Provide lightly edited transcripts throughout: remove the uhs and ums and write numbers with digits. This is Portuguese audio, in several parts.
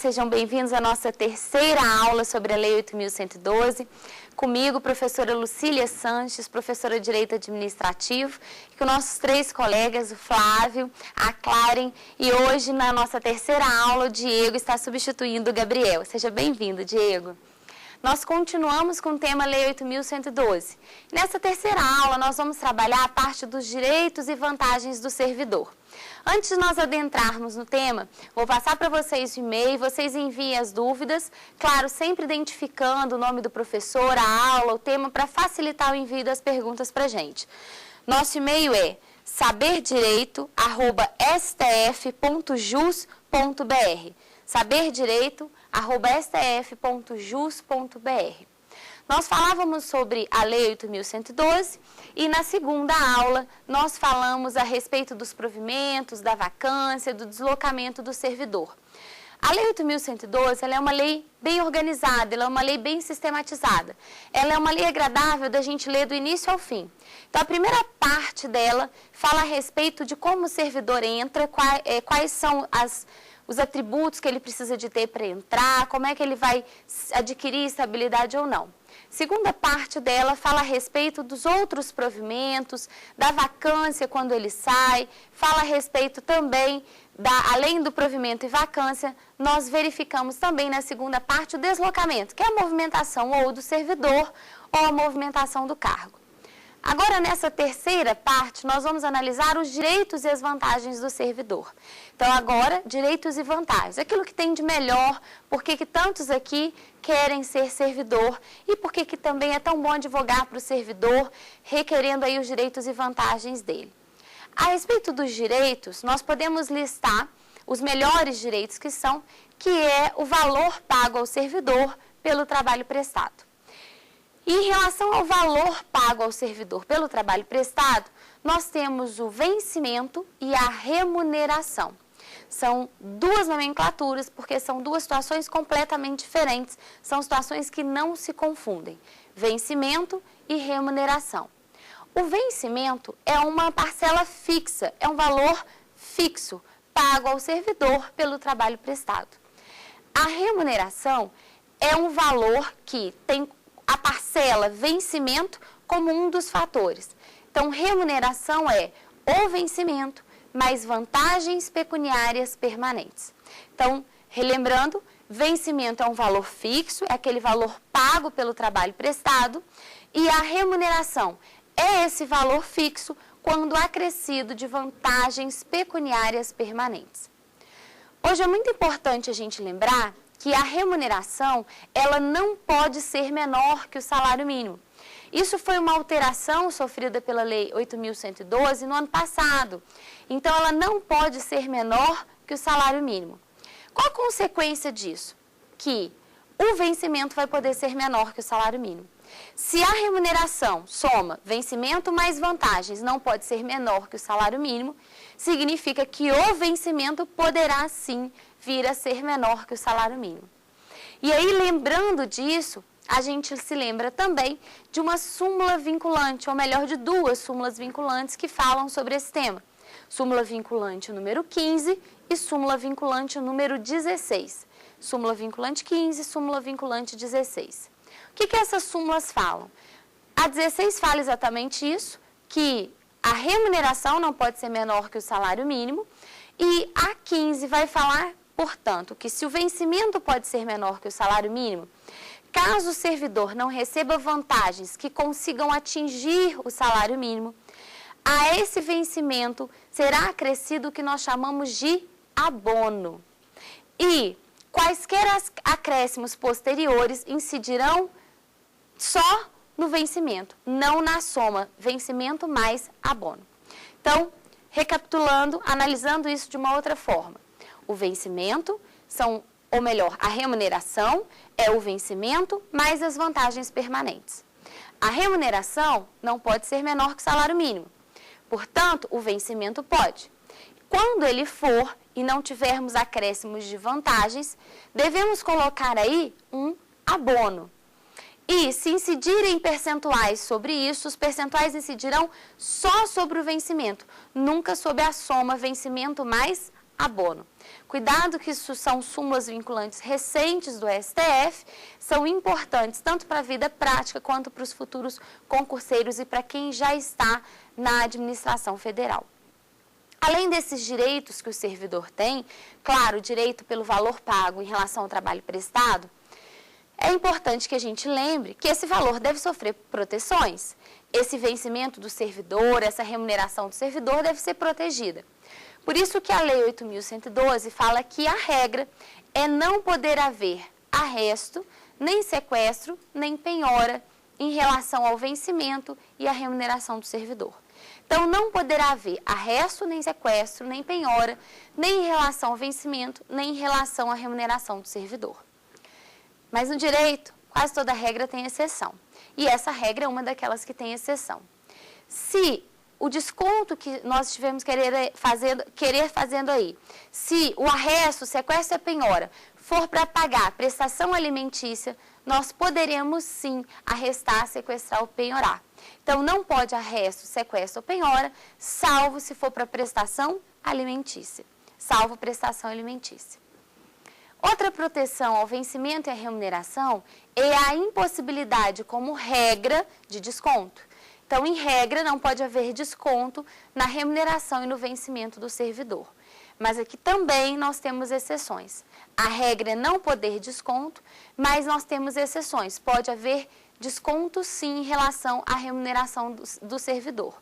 sejam bem-vindos à nossa terceira aula sobre a Lei 8.112. Comigo, professora Lucília Sanches, professora de Direito Administrativo, e com nossos três colegas, o Flávio, a Claren, e hoje, na nossa terceira aula, o Diego está substituindo o Gabriel. Seja bem-vindo, Diego. Nós continuamos com o tema Lei 8.112. Nessa terceira aula, nós vamos trabalhar a parte dos direitos e vantagens do servidor. Antes de nós adentrarmos no tema, vou passar para vocês o e-mail, vocês enviem as dúvidas, claro, sempre identificando o nome do professor, a aula, o tema, para facilitar o envio das perguntas para a gente. Nosso e-mail é saberdireito@stf.jus.br, saberdireito@stf.jus.br. Nós falávamos sobre a Lei 8.112 e na segunda aula nós falamos a respeito dos provimentos, da vacância, do deslocamento do servidor. A Lei 8.112 ela é uma lei bem organizada, ela é uma lei bem sistematizada. Ela é uma lei agradável da gente ler do início ao fim. Então, a primeira parte dela fala a respeito de como o servidor entra, quais são os atributos que ele precisa de ter para entrar, como é que ele vai adquirir estabilidade ou não. Segunda parte dela fala a respeito dos outros provimentos, da vacância quando ele sai, fala a respeito também, além do provimento e vacância, nós verificamos também na segunda parte o deslocamento, que é a movimentação ou do servidor ou a movimentação do cargo. Agora, nessa terceira parte, nós vamos analisar os direitos e as vantagens do servidor. Então, agora, direitos e vantagens. Aquilo que tem de melhor, por que tantos aqui querem ser servidor e por que também é tão bom advogar para o servidor, requerendo aí os direitos e vantagens dele. A respeito dos direitos, nós podemos listar os melhores direitos que é o valor pago ao servidor pelo trabalho prestado. E em relação ao valor pago ao servidor pelo trabalho prestado, nós temos o vencimento e a remuneração. São duas nomenclaturas, porque são duas situações completamente diferentes, são situações que não se confundem, vencimento e remuneração. O vencimento é uma parcela fixa, é um valor fixo, pago ao servidor pelo trabalho prestado. A remuneração é um valor que tem a parcela vencimento como um dos fatores. Então, remuneração é o vencimento mais vantagens pecuniárias permanentes. Então, relembrando, vencimento é um valor fixo, é aquele valor pago pelo trabalho prestado, e a remuneração é esse valor fixo quando acrescido de vantagens pecuniárias permanentes. Hoje é muito importante a gente lembrar que a remuneração, ela não pode ser menor que o salário mínimo. Isso foi uma alteração sofrida pela Lei 8.112 no ano passado. Então, ela não pode ser menor que o salário mínimo. Qual a consequência disso? Que o vencimento vai poder ser menor que o salário mínimo. Se a remuneração soma vencimento mais vantagens não pode ser menor que o salário mínimo, significa que o vencimento poderá sim vir a ser menor que o salário mínimo. E aí, lembrando disso, a gente se lembra também de uma súmula vinculante, ou melhor, de duas súmulas vinculantes que falam sobre esse tema. Súmula vinculante número 15 e súmula vinculante número 16. Súmula vinculante 15 e súmula vinculante 16. O que essas súmulas falam? A 16 fala exatamente isso, que a remuneração não pode ser menor que o salário mínimo, e a 15 vai falar, portanto, que se o vencimento pode ser menor que o salário mínimo, caso o servidor não receba vantagens que consigam atingir o salário mínimo, a esse vencimento será acrescido o que nós chamamos de abono. E quaisquer acréscimos posteriores incidirão só no vencimento, não na soma, vencimento mais abono. Então, recapitulando, analisando isso de uma outra forma. O vencimento a remuneração é o vencimento mais as vantagens permanentes. A remuneração não pode ser menor que o salário mínimo. Portanto, o vencimento pode. Quando ele for e não tivermos acréscimos de vantagens, devemos colocar aí um abono. E se incidirem percentuais sobre isso, os percentuais incidirão só sobre o vencimento, nunca sobre a soma vencimento mais abono. Cuidado que isso são súmulas vinculantes recentes do STF, são importantes tanto para a vida prática quanto para os futuros concurseiros e para quem já está na administração federal. Além desses direitos que o servidor tem, claro, o direito pelo valor pago em relação ao trabalho prestado, é importante que a gente lembre que esse valor deve sofrer proteções. Esse vencimento do servidor, essa remuneração do servidor deve ser protegida. Por isso que a Lei 8.112 fala que a regra é não poder haver arresto, nem sequestro, nem penhora em relação ao vencimento e à remuneração do servidor. Então, não poderá haver arresto, nem sequestro, nem penhora, nem em relação ao vencimento, nem em relação à remuneração do servidor. Mas no direito, quase toda regra tem exceção. E essa regra é uma daquelas que tem exceção. Se o desconto que nós estivemos querer fazendo aí, se o arresto, o sequestro e a penhora for para pagar a prestação alimentícia, nós poderemos sim arrestar, sequestrar ou penhorar. Então, não pode arresto, sequestro ou penhora, salvo se for para prestação alimentícia. Salvo prestação alimentícia. Outra proteção ao vencimento e à remuneração é a impossibilidade como regra de desconto. Então, em regra, não pode haver desconto na remuneração e no vencimento do servidor. Mas aqui também nós temos exceções. A regra é não poder desconto, mas nós temos exceções. Pode haver desconto, sim, em relação à remuneração do servidor.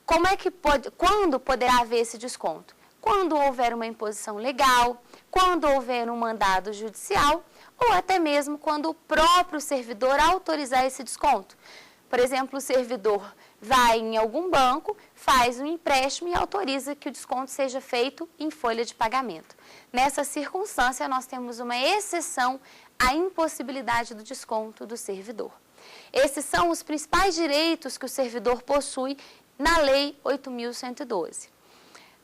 Quando poderá haver esse desconto? Quando houver uma imposição legal, quando houver um mandado judicial, ou até mesmo quando o próprio servidor autorizar esse desconto. Por exemplo, o servidor vai em algum banco, faz um empréstimo e autoriza que o desconto seja feito em folha de pagamento. Nessa circunstância, nós temos uma exceção à impossibilidade do desconto do servidor. Esses são os principais direitos que o servidor possui na Lei 8.112.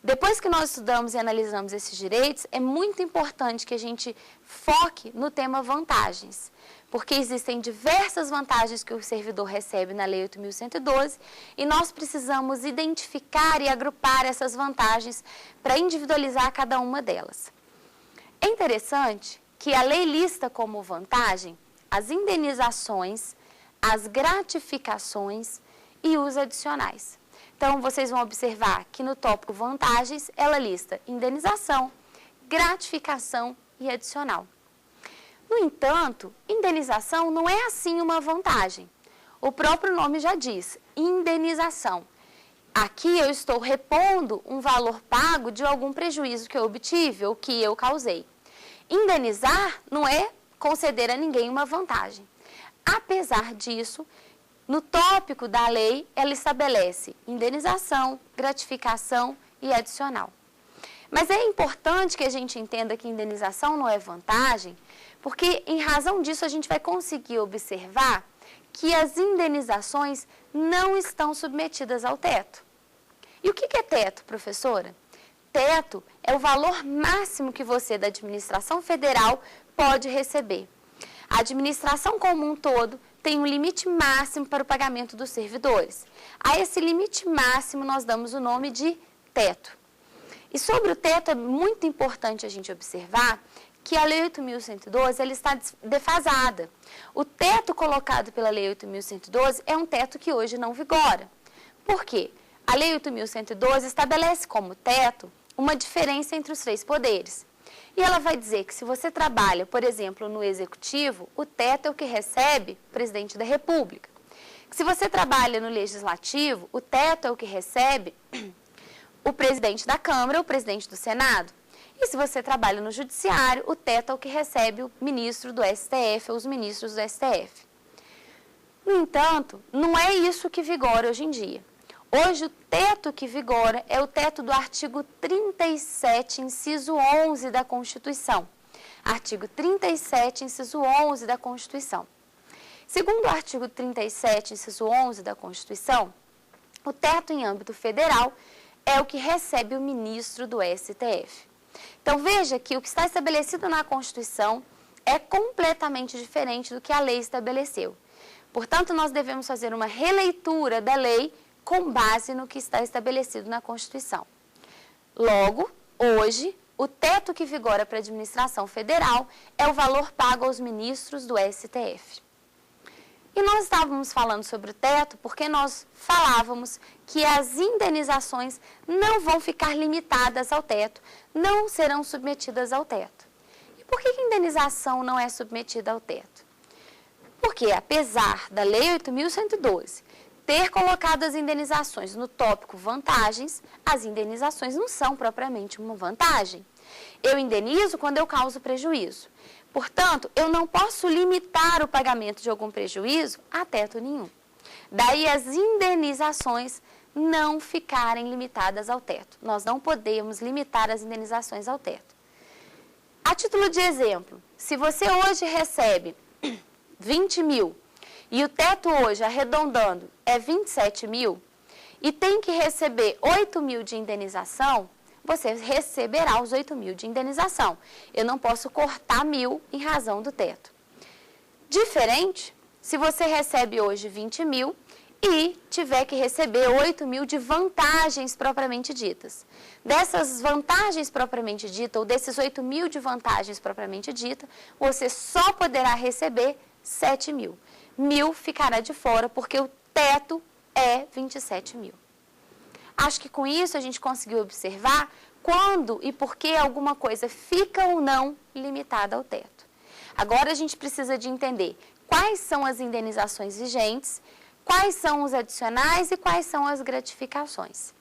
Depois que nós estudamos e analisamos esses direitos, é muito importante que a gente foque no tema vantagens, porque existem diversas vantagens que o servidor recebe na Lei 8.112 e nós precisamos identificar e agrupar essas vantagens para individualizar cada uma delas. É interessante que a lei lista como vantagem as indenizações, as gratificações e os adicionais. Então, vocês vão observar que no tópico vantagens, ela lista indenização, gratificação e adicional. No entanto, indenização não é assim uma vantagem. O próprio nome já diz, indenização. Aqui eu estou repondo um valor pago de algum prejuízo que eu obtive ou que eu causei. Indenizar não é conceder a ninguém uma vantagem. Apesar disso, no tópico da lei, ela estabelece indenização, gratificação e adicional. Mas é importante que a gente entenda que indenização não é vantagem, porque em razão disso a gente vai conseguir observar que as indenizações não estão submetidas ao teto. E o que é teto, professora? Teto é o valor máximo que você, da administração federal, pode receber. A administração como um todo tem um limite máximo para o pagamento dos servidores. A esse limite máximo nós damos o nome de teto. E sobre o teto é muito importante a gente observar que a Lei 8.112 ela está defasada. O teto colocado pela Lei 8.112 é um teto que hoje não vigora. Por quê? A Lei 8.112 estabelece como teto uma diferença entre os três poderes. E ela vai dizer que se você trabalha, por exemplo, no Executivo, o teto é o que recebe o Presidente da República. Se você trabalha no Legislativo, o teto é o que recebe o Presidente da Câmara ou o Presidente do Senado. E se você trabalha no Judiciário, o teto é o que recebe o ministro do STF ou os ministros do STF. No entanto, não é isso que vigora hoje em dia. Hoje, o teto que vigora é o teto do artigo 37, inciso 11 da Constituição. Artigo 37, inciso 11 da Constituição. Segundo o artigo 37, inciso 11 da Constituição, o teto em âmbito federal é o que recebe o ministro do STF. Então, veja que o que está estabelecido na Constituição é completamente diferente do que a lei estabeleceu. Portanto, nós devemos fazer uma releitura da lei com base no que está estabelecido na Constituição. Logo, hoje, o teto que vigora para a administração federal é o valor pago aos ministros do STF. E nós estávamos falando sobre o teto porque nós falávamos que as indenizações não vão ficar limitadas ao teto, não serão submetidas ao teto. E por que a indenização não é submetida ao teto? Porque, apesar da Lei 8.112 ter colocado as indenizações no tópico vantagens, as indenizações não são propriamente uma vantagem. Eu indenizo quando eu causo prejuízo. Portanto, eu não posso limitar o pagamento de algum prejuízo a teto nenhum. Daí as indenizações não ficarem limitadas ao teto. Nós não podemos limitar as indenizações ao teto. A título de exemplo, se você hoje recebe 20 mil e o teto hoje, arredondando, é 27 mil e tem que receber 8 mil de indenização, você receberá os 8 mil de indenização. Eu não posso cortar 1.000 em razão do teto. Diferente, se você recebe hoje 20 mil e tiver que receber 8 mil de vantagens propriamente ditas. Dessas vantagens propriamente ditas, ou desses 8 mil de vantagens propriamente ditas, você só poderá receber 7 mil. 1.000 ficará de fora porque o teto é 27 mil. Acho que com isso a gente conseguiu observar quando e por que alguma coisa fica ou não limitada ao teto. Agora a gente precisa de entender quais são as indenizações vigentes, quais são os adicionais e quais são as gratificações.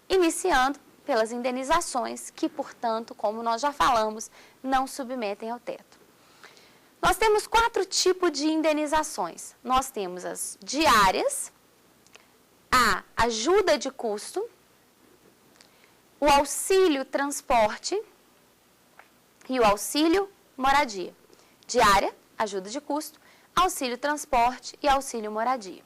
Iniciando pelas indenizações que, portanto, como nós já falamos, não submetem ao teto. Nós temos 4 tipos de indenizações. Nós temos as diárias, a ajuda de custo, o auxílio transporte e o auxílio moradia. Diária, ajuda de custo, auxílio transporte e auxílio moradia.